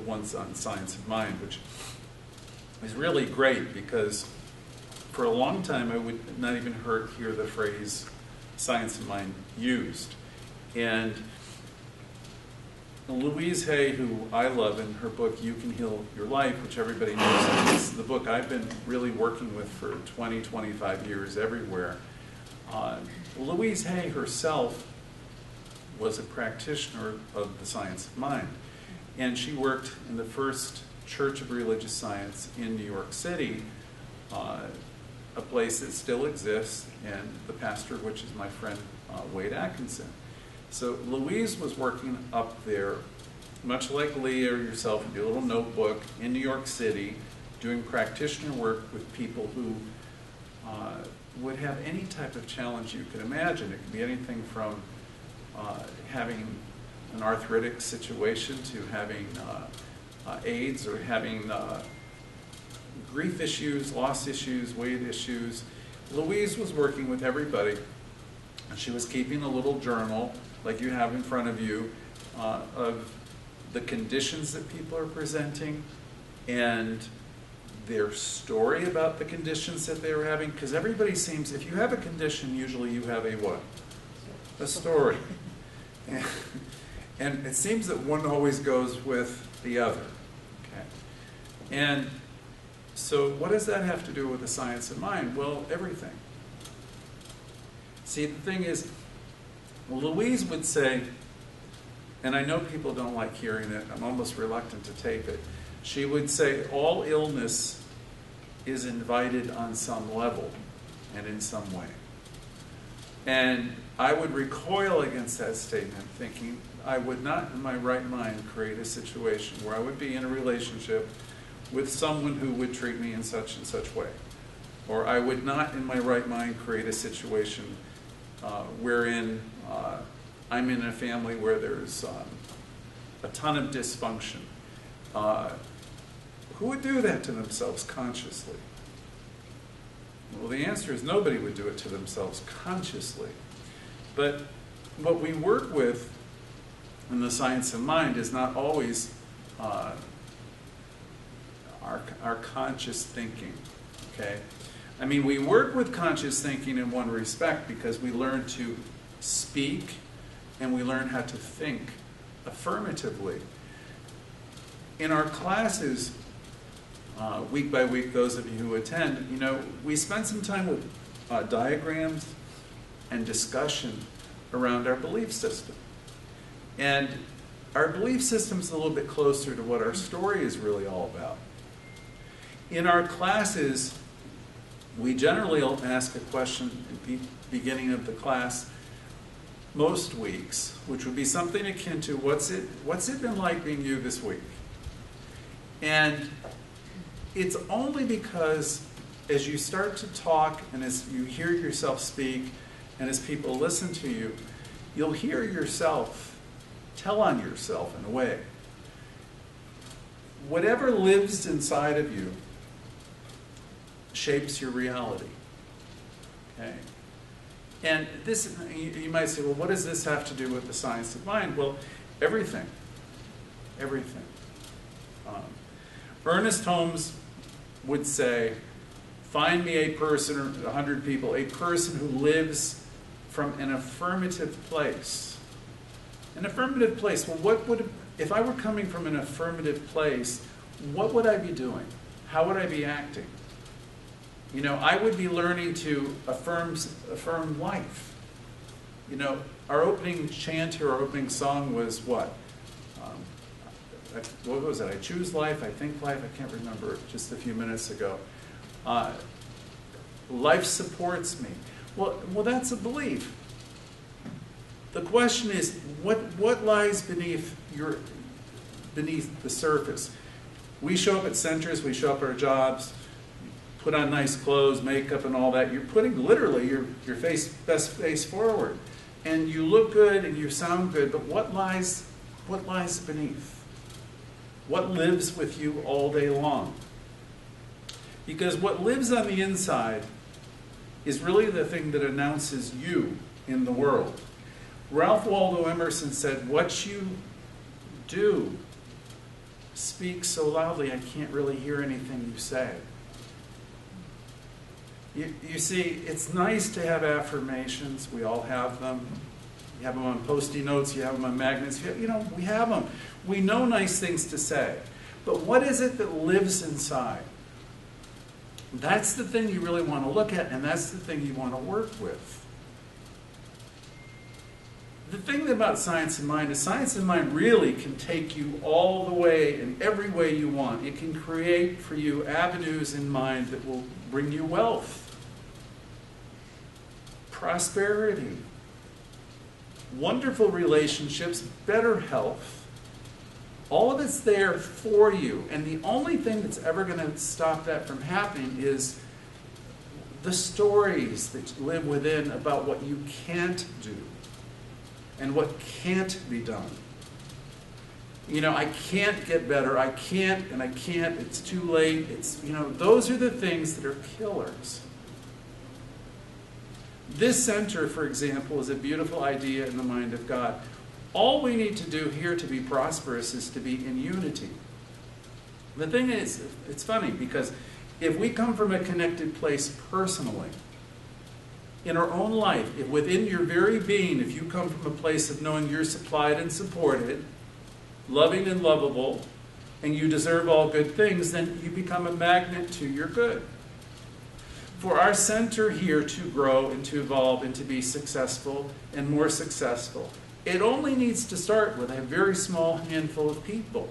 ones on Science of Mind, which is really great because for a long time I would not even hear the phrase Science of Mind used. And Louise Hay, who I love, in her book You Can Heal Your Life, which everybody knows is the book I've been really working with for 20, 25 years everywhere. Louise Hay herself was a practitioner of the Science of Mind. And she worked in the first Church of Religious Science in New York City, a place that still exists, and the pastor, which is my friend Wade Atkinson. So Louise was working up there, much like Leah or yourself, with your little notebook in New York City, doing practitioner work with people who would have any type of challenge you could imagine. It could be anything from having an arthritic situation to having AIDS, or having grief issues, loss issues, weight issues. Louise was working with everybody, and she was keeping a little journal, like you have in front of you, of the conditions that people are presenting and their story about the conditions that they were having. Because everybody seems, if you have a condition, usually you have a what? A story. And it seems that one always goes with the other. Okay? And so what does that have to do with the Science of Mind? Well, everything. See, the thing is, Louise would say, and I know people don't like hearing it, I'm almost reluctant to tape it, she would say all illness is invited on some level and in some way. And I would recoil against that statement, thinking I would not in my right mind create a situation where I would be in a relationship with someone who would treat me in such and such way. Or I would not in my right mind create a situation wherein I'm in a family where there's a ton of dysfunction. Who would do that to themselves consciously? Well, the answer is nobody would do it to themselves consciously. But what we work with in the Science of Mind is not always our conscious thinking, okay? I mean, we work with conscious thinking in one respect because we learn to speak and we learn how to think affirmatively. In our classes, week by week, those of you who attend, you know, we spend some time with diagrams and discussion around our belief system. And our belief system is a little bit closer to what our story is really all about. In our classes, we generally ask a question at the beginning of the class most weeks, which would be something akin to, what's it been like being you this week? And it's only because as you start to talk and as you hear yourself speak and as people listen to you, you'll hear yourself tell on yourself in a way. Whatever lives inside of you shapes your reality. Okay? And this, you might say, well, what does this have to do with the Science of Mind? Well, everything. Everything. Ernest Holmes would say, find me a person, or 100 people, a person who lives from an affirmative place. An affirmative place. Well, what would, if I were coming from an affirmative place, what would I be doing? How would I be acting? You know, I would be learning to affirm life. You know, our opening chant here, our opening song was what? What was it? I choose life, I think life, I can't remember, just a few minutes ago. Life supports me. Well, that's a belief. The question is, what lies beneath the surface? We show up at centers, we show up at our jobs, put on nice clothes, makeup and all that. You're putting literally your best face forward. And you look good and you sound good, but what lies beneath? What lives with you all day long? Because what lives on the inside is really the thing that announces you in the world. Ralph Waldo Emerson said, what you do speak so loudly I can't really hear anything you say. You see, it's nice to have affirmations. We all have them. You have them on Post-it notes. You have them on magnets. We have them. We know nice things to say. But what is it that lives inside? That's the thing you really want to look at, and that's the thing you want to work with. The thing about Science in Mind is Science in Mind really can take you all the way in every way you want. It can create for you avenues in mind that will bring you wealth, prosperity, wonderful relationships, better health. All of it's there for you. And the only thing that's ever going to stop that from happening is the stories that live within about what you can't do and what can't be done. I can't get better. I can't, and I can't. It's too late. Those are the things that are killers. This center, for example, is a beautiful idea in the mind of God. All we need to do here to be prosperous is to be in unity. The thing is, it's funny, because if we come from a connected place personally, in our own life, if within your very being, if you come from a place of knowing you're supplied and supported, loving and lovable, and you deserve all good things, then you become a magnet to your good. For our center here to grow and to evolve and to be successful and more successful, it only needs to start with a very small handful of people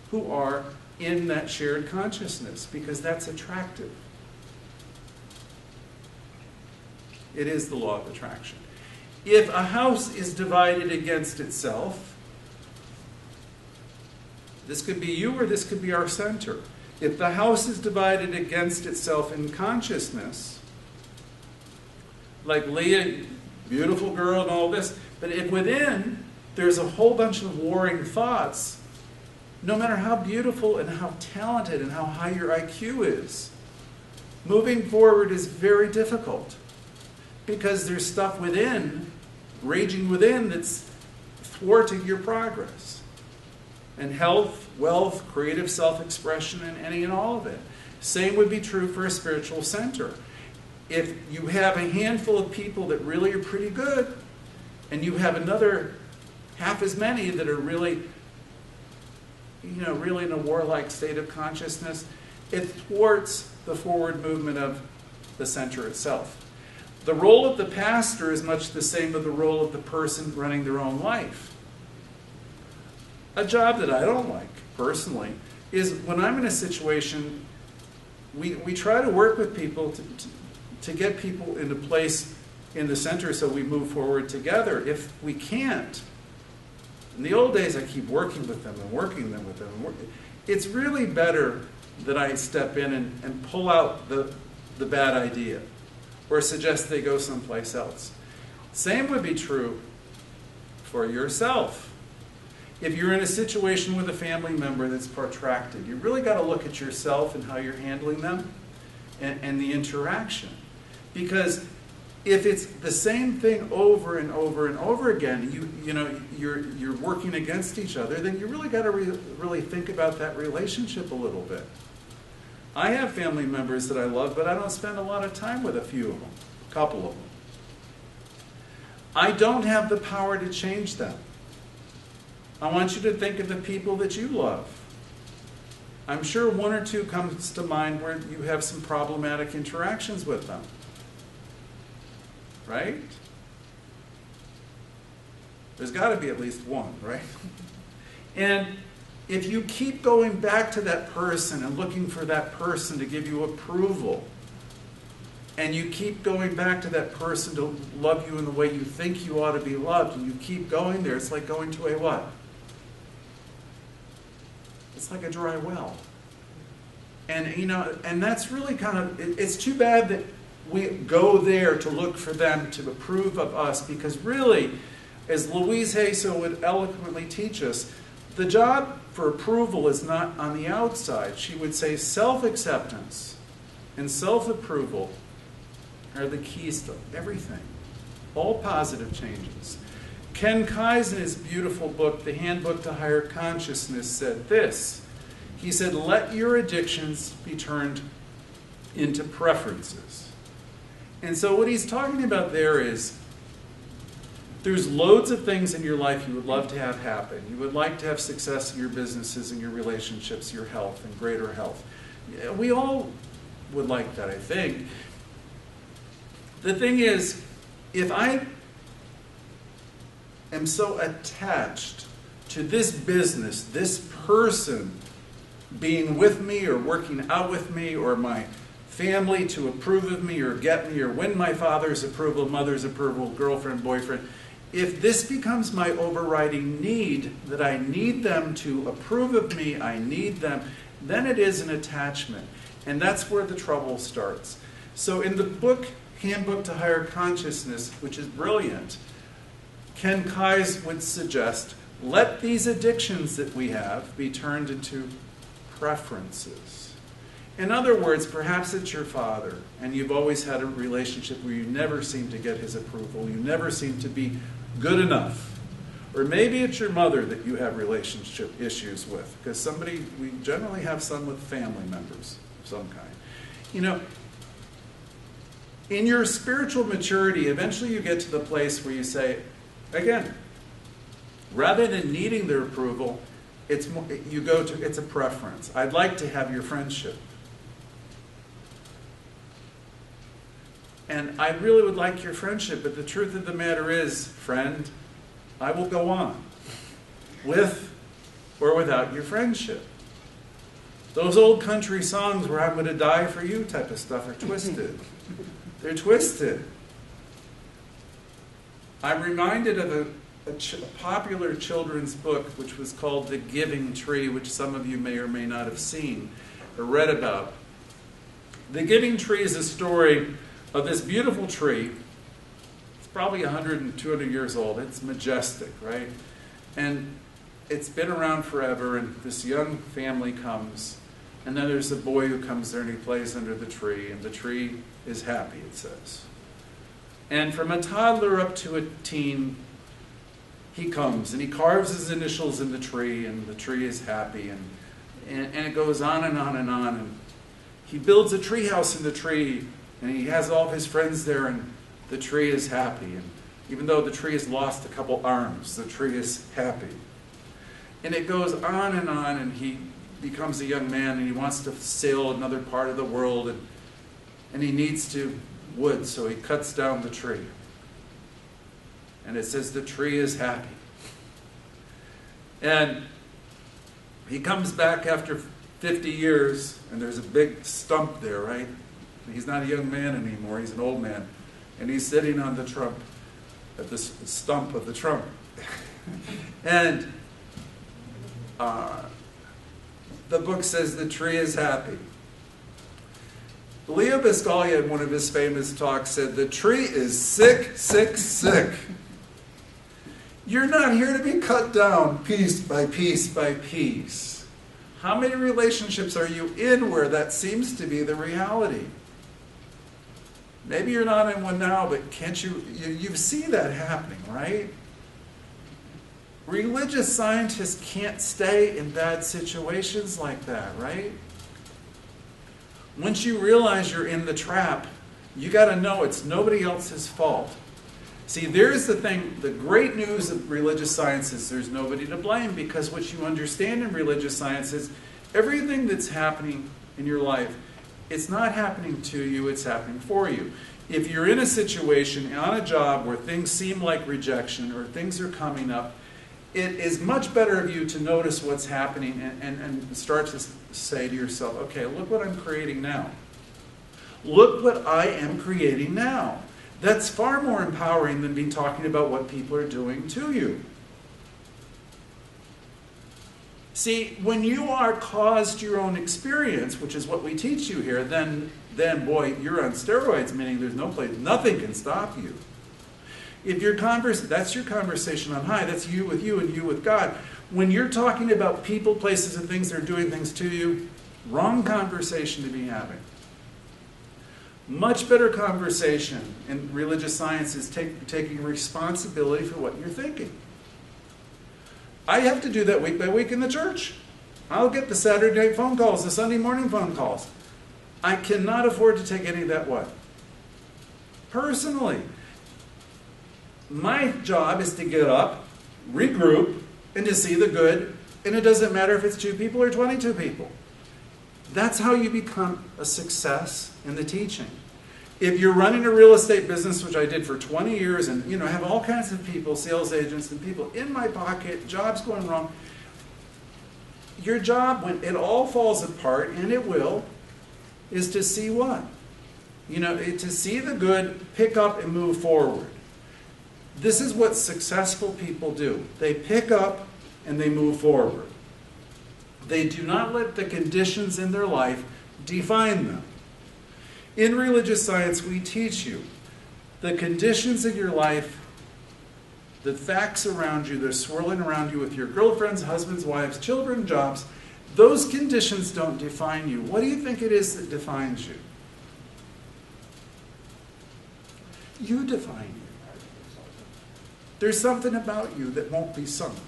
who are in that shared consciousness, because that's attractive. It is the law of attraction. If a house is divided against itself, this could be you or this could be our center. If the house is divided against itself in consciousness, like Leah, beautiful girl and all this, but if within there's a whole bunch of warring thoughts, no matter how beautiful and how talented and how high your IQ is, moving forward is very difficult, because there's stuff within, raging within, that's thwarting your progress. And health, wealth, creative self-expression, and any and all of it. Same would be true for a spiritual center. If you have a handful of people that really are pretty good, and you have another half as many that are really, really in a warlike state of consciousness, it thwarts the forward movement of the center itself. The role of the pastor is much the same as the role of the person running their own life. A job that I don't like, personally, is when I'm in a situation, we try to work with people to get people into place in the center so we move forward together. If we can't, in the old days I keep working with them and working them with them. It's really better that I step in and pull out the bad idea, or suggest they go someplace else. Same would be true for yourself. If you're in a situation with a family member that's protracted, you really got to look at yourself and how you're handling them and the interaction. Because if it's the same thing over and over and over again, you're working against each other, then you really got to really think about that relationship a little bit. I have family members that I love, but I don't spend a lot of time with a few of them, a couple of them. I don't have the power to change them. I want you to think of the people that you love. I'm sure one or two comes to mind where you have some problematic interactions with them. Right? There's got to be at least one, right? And if you keep going back to that person and looking for that person to give you approval, and you keep going back to that person to love you in the way you think you ought to be loved, and you keep going there, it's like going to a what? It's like a dry well. And, and that's really kind of, it's too bad that we go there to look for them to approve of us, because really, as Louise Hay so would eloquently teach us, the job for approval is not on the outside. She would say self-acceptance and self-approval are the keys to everything. All positive changes. Ken Kai's, in his beautiful book, The Handbook to Higher Consciousness, said this: He said, let your addictions be turned into preferences. And so what he's talking about there is, there's loads of things in your life you would love to have happen. You would like to have success in your businesses and your relationships, your health, and greater health. We all would like that, I think. The thing is, if I am so attached to this business, this person being with me or working out with me, or my family to approve of me or get me or win my father's approval, mother's approval, girlfriend, boyfriend, if this becomes my overriding need, that I need them to approve of me, I need them, then it is an attachment. And that's where the trouble starts. So in the book, Handbook to Higher Consciousness, which is brilliant, Ken Kais would suggest, let these addictions that we have be turned into preferences. In other words, perhaps it's your father, and you've always had a relationship where you never seem to get his approval, you never seem to be good enough. Or maybe it's your mother that you have relationship issues with, because we generally have some with family members of some kind. You know, in your spiritual maturity, eventually you get to the place where you say, again, rather than needing their approval, it's a preference. I'd like to have your friendship. And I really would like your friendship, but the truth of the matter is, friend, I will go on with or without your friendship. Those old country songs where I'm going to die for you type of stuff are twisted. They're twisted. I'm reminded of a popular children's book which was called The Giving Tree, which some of you may or may not have seen or read about. The Giving Tree is a story of this beautiful tree. It's probably 100 and 200 years old. It's majestic, right? And it's been around forever, and this young family comes, and then there's a boy who comes there and he plays under the tree, and the tree is happy, it says. And from a toddler up to a teen, he comes and he carves his initials in the tree, and the tree is happy, and it goes on and on and on. And he builds a tree house in the tree, and he has all of his friends there, and the tree is happy. And even though the tree has lost a couple arms, the tree is happy. And it goes on, and he becomes a young man, and he wants to sail another part of the world, and he needs wood, so he cuts down the tree. And it says the tree is happy. And he comes back after 50 years, and there's a big stump there, right? He's not a young man anymore, he's an old man. And he's sitting on the trunk, at the stump of the trunk. And the book says the tree is happy. Leo Buscaglia, in one of his famous talks, said, the tree is sick, sick, sick. You're not here to be cut down piece by piece by piece. How many relationships are you in where that seems to be the reality? Maybe you're not in one now, but can't you see that happening, right? Religious scientists can't stay in bad situations like that, right? Once you realize you're in the trap, you got to know it's nobody else's fault. See, there's the thing, the great news of religious science is there's nobody to blame, because what you understand in religious science is everything that's happening in your life, it's not happening to you, it's happening for you. If you're in a situation, on a job, where things seem like rejection or things are coming up, it is much better of you to notice what's happening and start to say to yourself, okay, look what I'm creating now. Look what I am creating now. That's far more empowering than being talking about what people are doing to you. See, when you are caused your own experience, which is what we teach you here, then boy, you're on steroids, meaning there's no place, nothing can stop you. If that's your conversation on high, that's you and you with God. When you're talking about people, places, and things that are doing things to you, wrong conversation to be having. Much better conversation in religious science is taking responsibility for what you're thinking. I have to do that week by week in the church. I'll get the Saturday night phone calls, the Sunday morning phone calls. I cannot afford to take any of that what? Personally. My job is to get up, regroup, and to see the good, and it doesn't matter if it's 2 people or 22 people. That's how you become a success in the teaching. If you're running a real estate business, which I did for 20 years, and I have all kinds of people, sales agents and people in my pocket, jobs going wrong, your job, when it all falls apart, and it will, is to see what? To see the good, pick up and move forward. This is what successful people do. They pick up and they move forward. They do not let the conditions in their life define them. In religious science, we teach you the conditions in your life, the facts around you, they're swirling around you with your girlfriends, husbands, wives, children, jobs. Those conditions don't define you. What do you think it is that defines you? You define you. There's something about you that won't be sunk.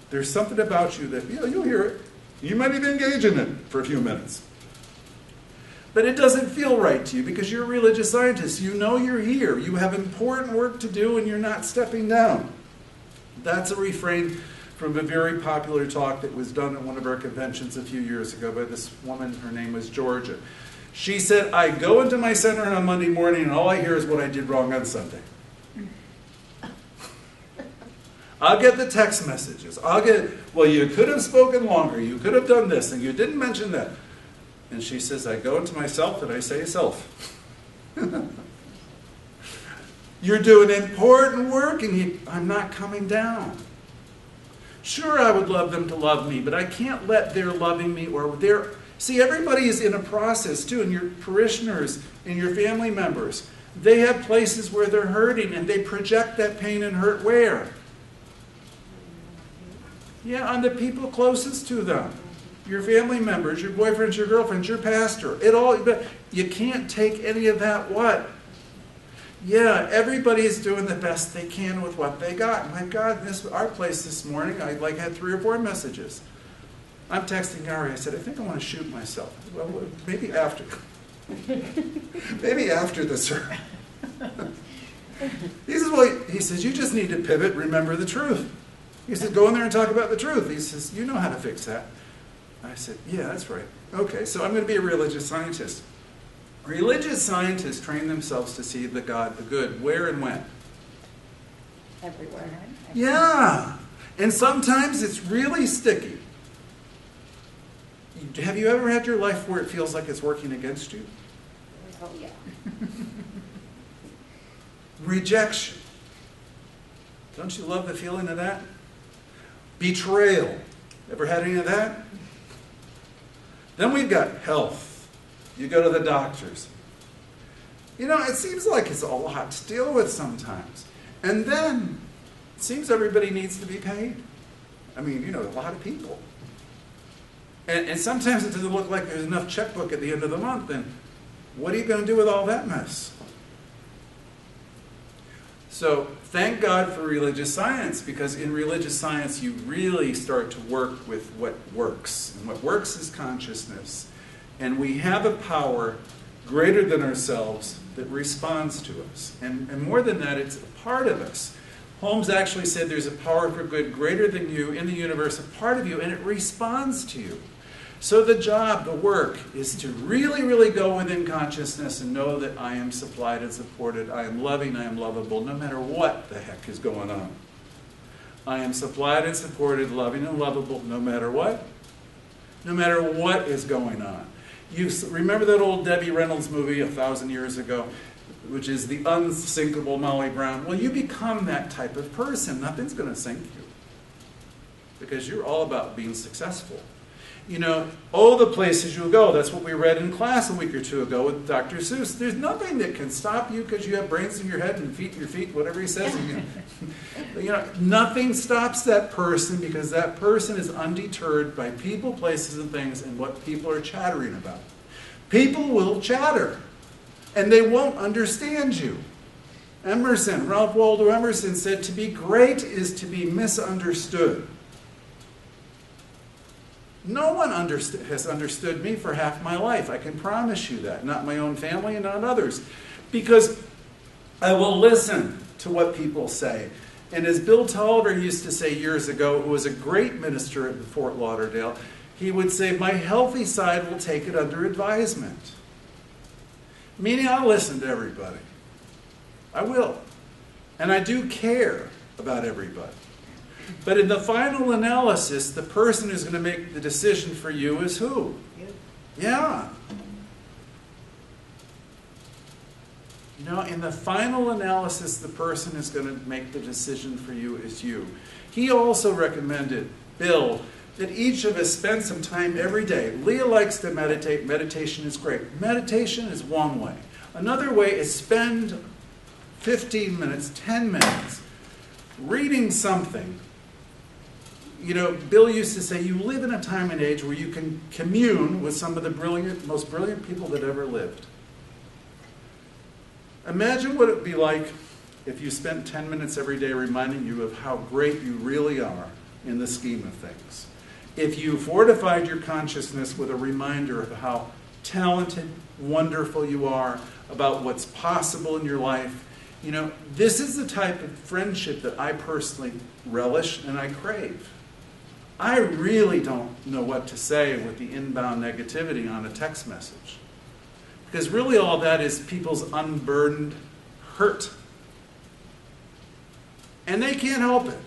There's something about you that, you'll hear it. You might even engage in it for a few minutes. But it doesn't feel right to you because you're a religious scientist. You know you're here. You have important work to do and you're not stepping down. That's a refrain from a very popular talk that was done at one of our conventions a few years ago by this woman. Her name was Georgia. She said, I go into my center on Monday morning and all I hear is what I did wrong on Sunday. I'll get the text messages. Well, you could have spoken longer. You could have done this and you didn't mention that. And she says, I go into myself and I say self. You're doing important work and I'm not coming down. Sure, I would love them to love me, but I can't let their loving me or their... See, everybody is in a process too, and your parishioners and your family members, they have places where they're hurting and they project that pain and hurt where? Yeah, on the people closest to them. Your family members, your boyfriends, your girlfriends, your pastor. You can't take any of that what? Yeah, everybody's doing the best they can with what they got. My God, our place this morning, I had 3 or 4 messages. I'm texting Ari. I said, I think I want to shoot myself. Well, maybe after. Maybe after the sermon. He says, you just need to pivot, remember the truth. He said, go in there and talk about the truth. He says, you know how to fix that. I said, yeah, that's right. Okay, so I'm going to be a religious scientist. Religious scientists train themselves to see the God, the good, where and when? Everywhere. Yeah. And sometimes it's really sticky. Have you ever had your life where it feels like it's working against you? Oh, yeah. Rejection. Don't you love the feeling of that? Betrayal. Ever had any of that? Then we've got health. You go to the doctors. It seems like it's a lot to deal with sometimes. And then it seems everybody needs to be paid. I mean, a lot of people. And sometimes it doesn't look like there's enough checkbook at the end of the month. And what are you going to do with all that mess? So thank God for religious science, because in religious science you really start to work with what works. And what works is consciousness. And we have a power greater than ourselves that responds to us. And more than that, it's a part of us. Holmes actually said there's a power for good greater than you in the universe, a part of you, and it responds to you. So the job, the work, is to really, really go within consciousness and know that I am supplied and supported, I am loving, I am lovable, no matter what the heck is going on. I am supplied and supported, loving and lovable, no matter what? No matter what is going on. You remember that old Debbie Reynolds movie 1,000 years ago, which is The Unsinkable Molly Brown? Well, you become that type of person. Nothing's going to sink you, because you're all about being successful. The places you'll go. That's what we read in class a week or 2 ago with Dr. Seuss. There's nothing that can stop you because you have brains in your head and feet in your feet, whatever he says. Nothing stops that person, because that person is undeterred by people, places, and things and what people are chattering about. People will chatter, and they won't understand you. Ralph Waldo Emerson said, to be great is to be misunderstood. No one has understood me for half my life. I can promise you that. Not my own family and not others. Because I will listen to what people say. And as Bill Tolliver used to say years ago, who was a great minister at Fort Lauderdale, he would say, my healthy side will take it under advisement. Meaning I'll listen to everybody. I will. And I do care about everybody. But in the final analysis, the person who's going to make the decision for you is who? You. Yeah. You know, in the final analysis, the person who's going to make the decision for you is you. He also recommended, Bill, that each of us spend some time every day. Leah likes to meditate. Meditation is great. Meditation is one way. Another way is spend 15 minutes, 10 minutes reading something. You know, Bill used to say, you live in a time and age where you can commune with some of the most brilliant people that ever lived. Imagine what it would be like if you spent 10 minutes every day reminding you of how great you really are in the scheme of things. If you fortified your consciousness with a reminder of how talented, wonderful you are, about what's possible in your life, you know, this is the type of friendship that I personally relish and I crave. I really don't know what to say with the inbound negativity on a text message. Because really all that is people's unburdened hurt. And they can't help it,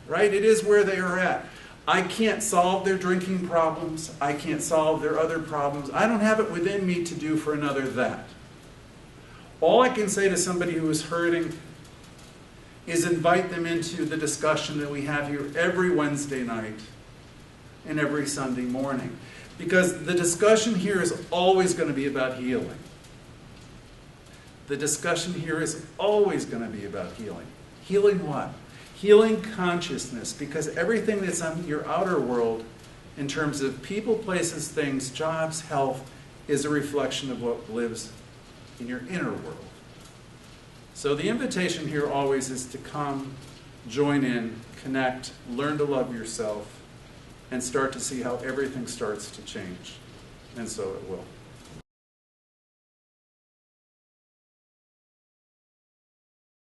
right? It is where they are at. I can't solve their drinking problems. I can't solve their other problems. I don't have it within me to do for another that. All I can say to somebody who is hurting is invite them into the discussion that we have here every Wednesday night and every Sunday morning. Because the discussion here is always going to be about healing. The discussion here is always going to be about healing. Healing what? Healing consciousness. Because everything that's on your outer world, in terms of people, places, things, jobs, health, is a reflection of what lives in your inner world. So the invitation here always is to come, join in, connect, learn to love yourself, and start to see how everything starts to change. And so it will.